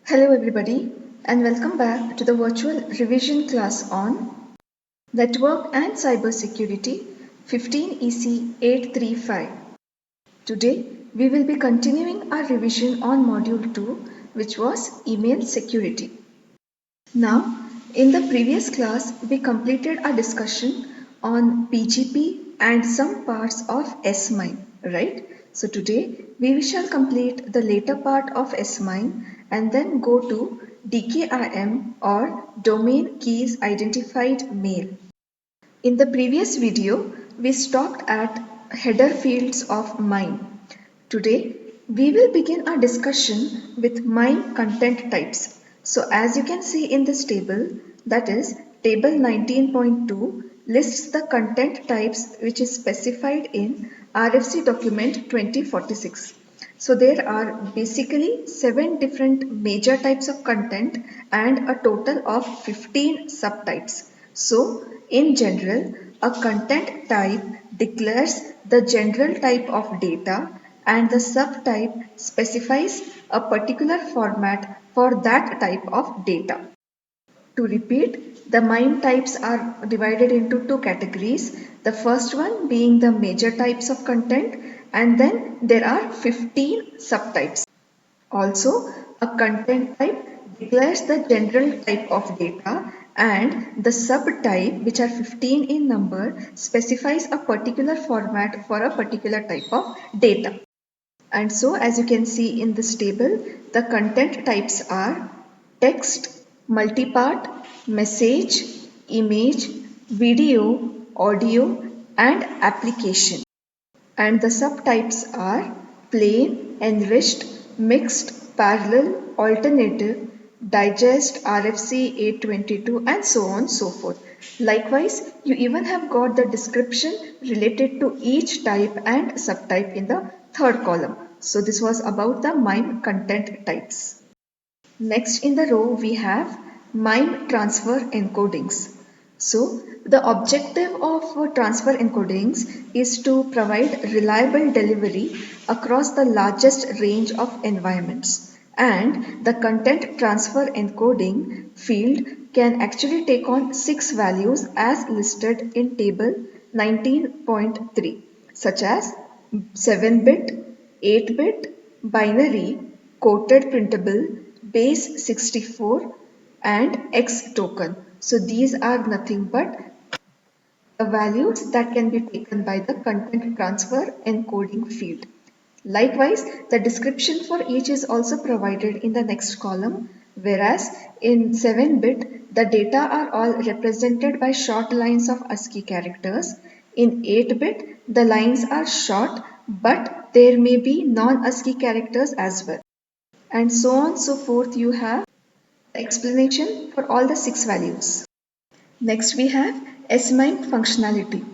Hello everybody and welcome back to the virtual revision class on Network and Cybersecurity 15 EC 835. Today we will be continuing our revision on module 2, which was email security. Now in the previous class we completed our discussion on PGP and some parts of SMIME, right? So today we shall complete the later part of SMIME and then go to DKIM or Domain Keys Identified Mail. In the previous video, we stopped at header fields of MIME. Today, we will begin our discussion with MIME content types. So as you can see in this table, that is table 19.2 lists the content types which is specified in RFC document 2046. So there are basically 7 different major types of content and a total of 15 subtypes. So in general, a content type declares the general type of data and the subtype specifies a particular format for that type of data. To repeat, the MIME types are divided into two categories. The first one being the major types of content, and then there are 15 subtypes. Also, a content type declares the general type of data and the subtype, which are 15 in number, specifies a particular format for a particular type of data. And so as you can see in this table, the content types are text, multipart, message, image, video, audio, and application. And the subtypes are plain, enriched, mixed, parallel, alternative, digest, RFC 822, and so on and so forth. Likewise, you even have got the description related to each type and subtype in the third column. So this was about the MIME content types. Next in the row we have MIME transfer encodings. So the objective of transfer encodings is to provide reliable delivery across the largest range of environments, and the content transfer encoding field can actually take on 6 values as listed in table 19.3, such as 7-bit, 8-bit, binary, coded printable, base 64 and X token. So these are nothing but the values that can be taken by the content transfer encoding field. Likewise, the description for each is also provided in the next column, whereas in 7-bit, the data are all represented by short lines of ASCII characters. In 8-bit, the lines are short, but there may be non-ASCII characters as well. And so on so forth, you have the explanation for all the 6 values. Next we have SMIME functionality.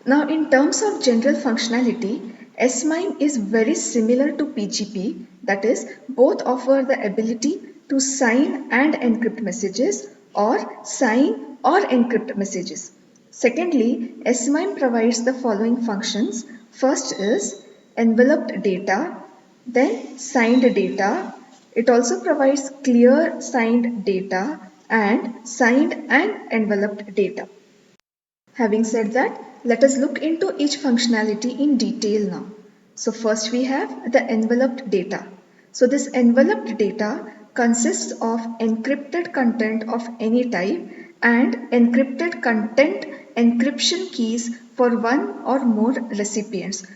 Now in terms of general functionality, SMIME is very similar to PGP, that is both offer the ability to sign and encrypt messages or sign or encrypt messages. Secondly, SMIME provides the following functions. First is enveloped data, then signed data. It also provides clear signed data and signed and enveloped data. Having said that, let us look into each functionality in detail now. So first we have the enveloped data. So this enveloped data consists of encrypted content of any type and encrypted content encryption keys for one or more recipients.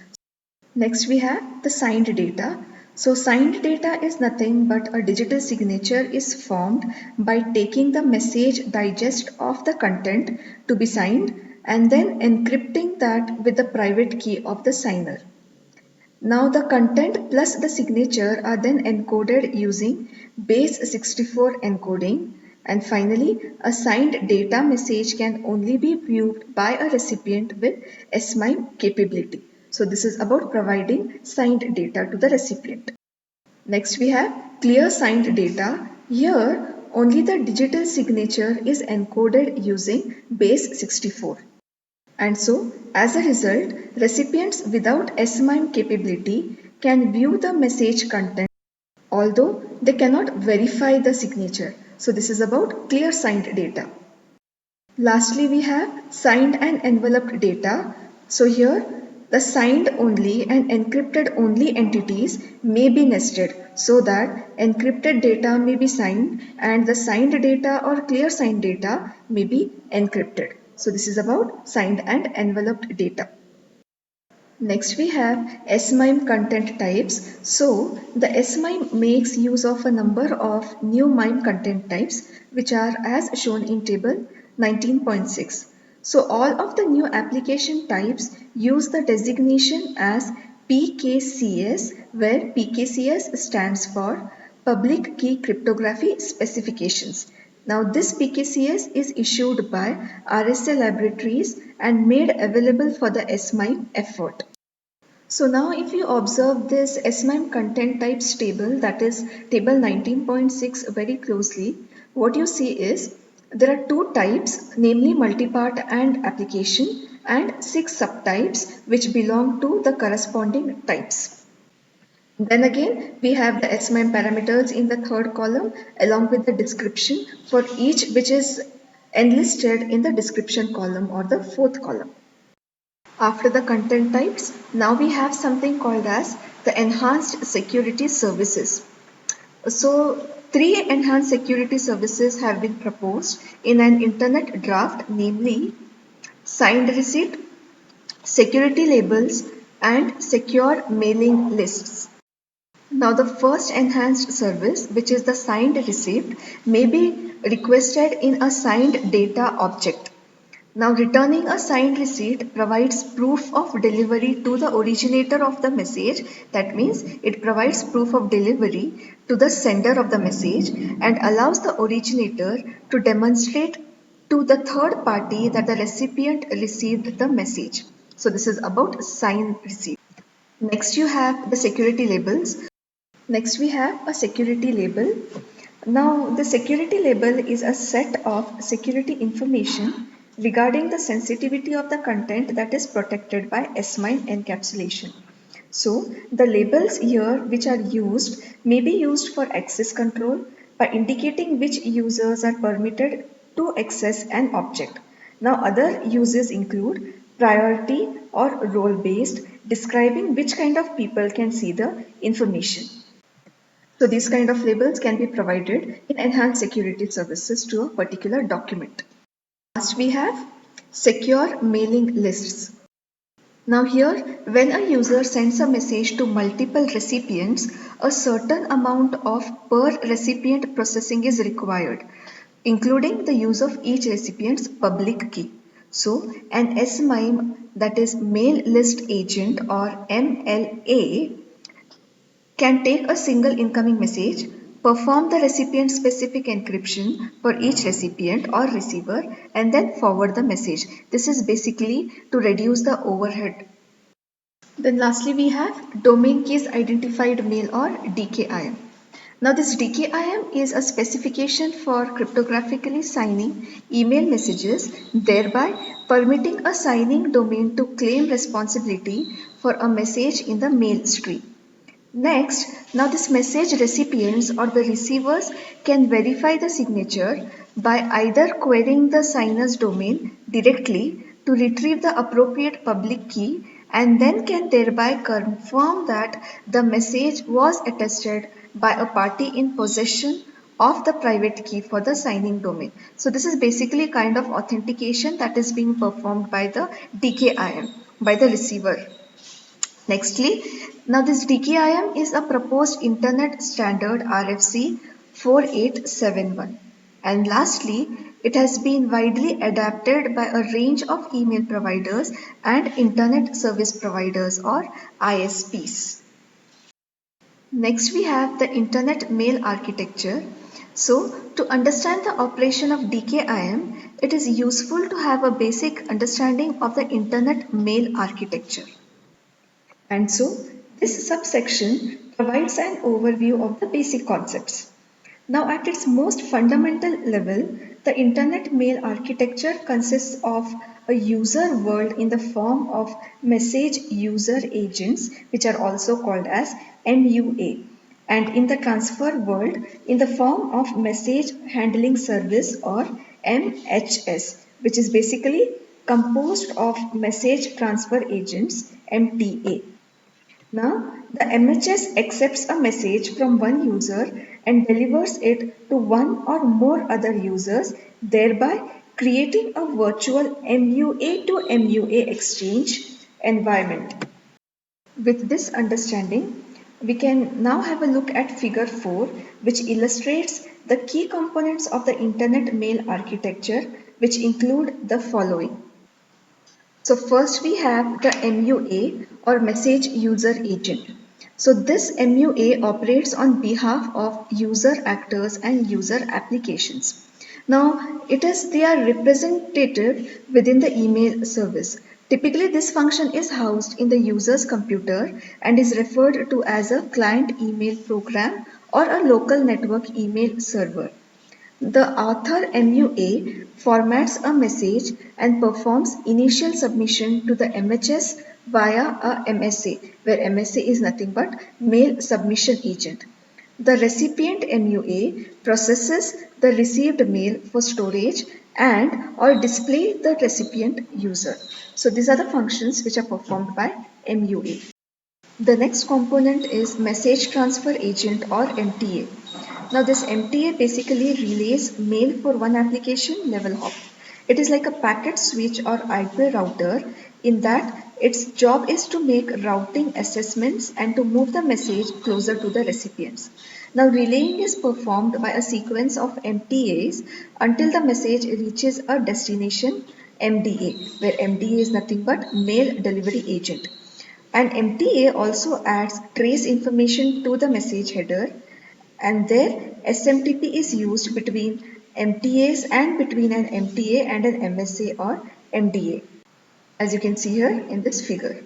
Next we have the signed data. So signed data is nothing but a digital signature is formed by taking the message digest of the content to be signed and then encrypting that with the private key of the signer. Now the content plus the signature are then encoded using base 64 encoding, and finally a signed data message can only be viewed by a recipient with SMIME capability. So this is about providing signed data to the recipient. Next we have clear signed data. Here only the digital signature is encoded using base 64. And so, as a result, recipients without SMIME capability can view the message content although they cannot verify the signature. So this is about clear signed data. Lastly, we have signed and enveloped data. So here the signed only and encrypted only entities may be nested so that encrypted data may be signed and the signed data or clear signed data may be encrypted. So this is about signed and enveloped data. Next we have SMIME content types. So the SMIME makes use of a number of new MIME content types which are as shown in table 19.6. So all of the new application types use the designation as PKCS, where PKCS stands for Public Key Cryptography Specifications. Now this PKCS is issued by RSA Laboratories and made available for the SMIME effort. So now if you observe this SMIME content types table, that is table 19.6 very closely, what you see is there are two types, namely multipart and application, and 6 subtypes which belong to the corresponding types. Then again we have the SMIME parameters in the third column along with the description for each, which is enlisted in the description column or the fourth column. After the content types, now we have something called as the enhanced security services. So three enhanced security services have been proposed in an internet draft, namely signed receipt, security labels, and secure mailing lists. Now the first enhanced service, which is the signed receipt, may be requested in a signed data object. Now returning a signed receipt provides proof of delivery to the originator of the message. That means it provides proof of delivery to the sender of the message and allows the originator to demonstrate to the third party that the recipient received the message. So this is about signed receipt. Next you have the security labels. Next we have a security label. Now the security label is a set of security information regarding the sensitivity of the content that is protected by SMIME encapsulation. So the labels here which are used may be used for access control by indicating which users are permitted to access an object. Now other uses include priority or role based, describing which kind of people can see the information. So these kind of labels can be provided in enhanced security services to a particular document. Last we have secure mailing lists. Now here, when a user sends a message to multiple recipients, a certain amount of per recipient processing is required, including the use of each recipient's public key. So an SMIME, that is mail list agent or MLA, can take a single incoming message, perform the recipient specific encryption for each recipient or receiver, and then forward the message. This is basically to reduce the overhead. Then lastly we have domain keys identified mail or DKIM. Now this DKIM is a specification for cryptographically signing email messages, thereby permitting a signing domain to claim responsibility for a message in the mail stream. Next, now this message recipients or the receivers can verify the signature by either querying the signer's domain directly to retrieve the appropriate public key and then can thereby confirm that the message was attested by a party in possession of the private key for the signing domain. So this is basically kind of authentication that is being performed by the DKIM, by the receiver. Nextly, now this DKIM is a proposed Internet Standard RFC 4871. And lastly, it has been widely adapted by a range of email providers and Internet Service Providers or ISPs. Next we have the Internet Mail Architecture. So to understand the operation of DKIM, it is useful to have a basic understanding of the Internet Mail Architecture. And so this subsection provides an overview of the basic concepts. Now at its most fundamental level, the Internet Mail Architecture consists of a user world in the form of message user agents, which are also called as MUA. and in the transfer world in the form of Message Handling Service or MHS, which is basically composed of Message Transfer Agents MTA. Now, the MHS accepts a message from one user and delivers it to one or more other users, thereby creating a virtual MUA to MUA exchange environment. With this understanding, we can now have a look at figure 4, which illustrates the key components of the Internet mail architecture, which include the following. So first we have the MUA or Message User Agent. So this MUA operates on behalf of user actors and user applications. Now they are representative within the email service. Typically this function is housed in the user's computer and is referred to as a client email program or a local network email server. The author MUA formats a message and performs initial submission to the MHS via a MSA, where MSA is nothing but Mail Submission Agent. The recipient MUA processes the received mail for storage and or display the recipient user. So these are the functions which are performed by MUA. The next component is Message Transfer Agent or MTA. Now this MTA basically relays mail for one application level hop. It is like a packet switch or IP router in that its job is to make routing assessments and to move the message closer to the recipients. Now relaying is performed by a sequence of MTAs until the message reaches a destination MDA, where MDA is nothing but Mail Delivery Agent. And MTA also adds trace information to the message header, and there SMTP is used between MTAs and between an MTA and an MSA or MDA, as you can see here in this figure.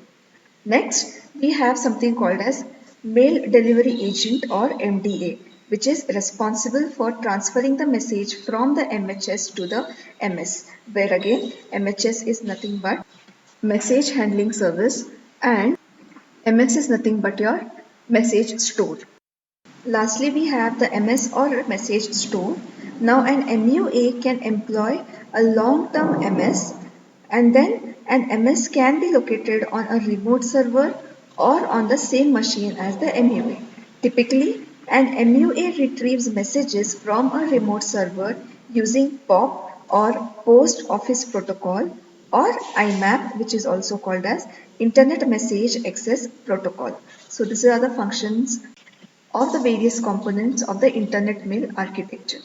Next, we have something called as Mail Delivery Agent or MDA, which is responsible for transferring the message from the MHS to the MS, where again MHS is nothing but Message Handling Service and MS is nothing but your message store. Lastly, we have the MS or message store. Now an MUA can employ a long-term MS, and then an MS can be located on a remote server or on the same machine as the MUA. Typically, an MUA retrieves messages from a remote server using POP or Post Office Protocol or IMAP, which is also called as Internet Message Access Protocol. So these are the functions of the various components of the Internet mail architecture.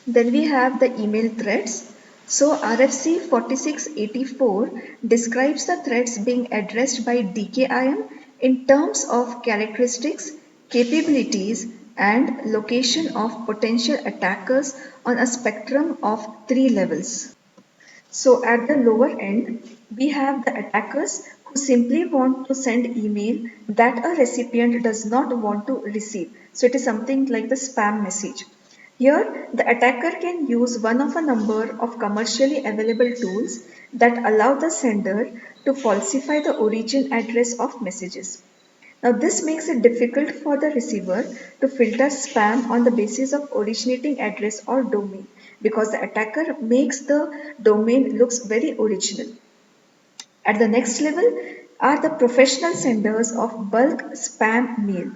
Then we have the email threads. So RFC 4684 describes the threads being addressed by DKIM in terms of characteristics, capabilities, and location of potential attackers on a spectrum of 3 levels. So at the lower end, we have the attackers who simply want to send email that a recipient does not want to receive. So it is something like the spam message. Here, the attacker can use one of a number of commercially available tools that allow the sender to falsify the origin address of messages. Now this makes it difficult for the receiver to filter spam on the basis of originating address or domain, because the attacker makes the domain looks very original. At the next level are the professional senders of bulk spam mail.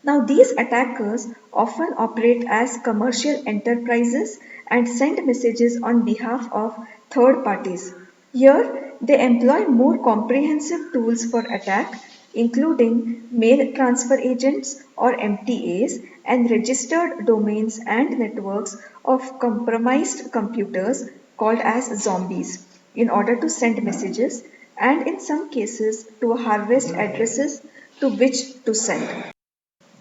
Now these attackers often operate as commercial enterprises and send messages on behalf of third parties. Here they employ more comprehensive tools for attack, including mail transfer agents or MTAs and registered domains and networks of compromised computers called as zombies in order to send messages and in some cases to harvest addresses to which to send.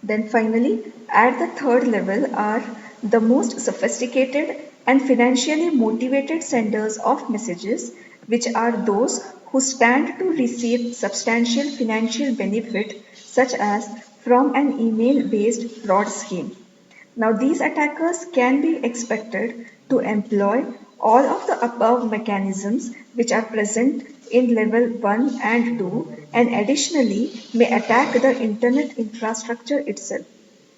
Then finally, at the third level are the most sophisticated and financially motivated senders of messages, which are those who stand to receive substantial financial benefit, such as from an email based fraud scheme. Now, these attackers can be expected to employ all of the above mechanisms which are present in level 1 and 2, and additionally may attack the internet infrastructure itself.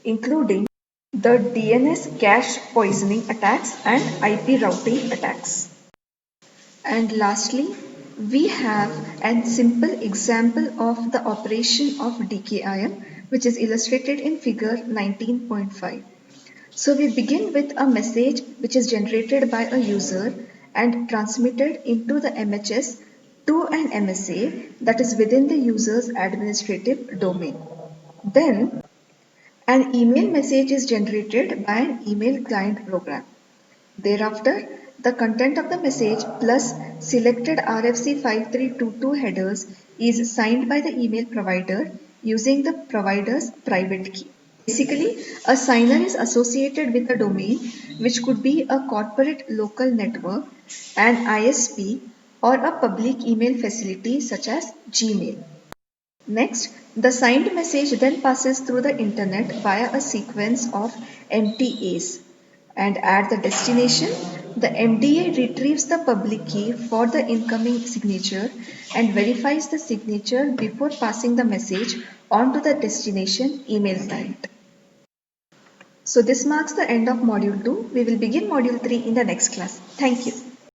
including the DNS cache poisoning attacks and IP routing attacks. And lastly, we have a simple example of the operation of DKIM, which is illustrated in figure 19.5. So we begin with a message which is generated by a user and transmitted into the MHS to an MSA that is within the user's administrative domain. Then an email message is generated by an email client program. Thereafter, the content of the message plus selected RFC 5322 headers is signed by the email provider using the provider's private key. Basically, a signer is associated with a domain which could be a corporate local network, an ISP, or a public email facility such as Gmail. Next, the signed message then passes through the internet via a sequence of MTAs, and at the destination, the MDA retrieves the public key for the incoming signature and verifies the signature before passing the message on to the destination email client. So this marks the end of module 2. We will begin module 3 in the next class. Thank you.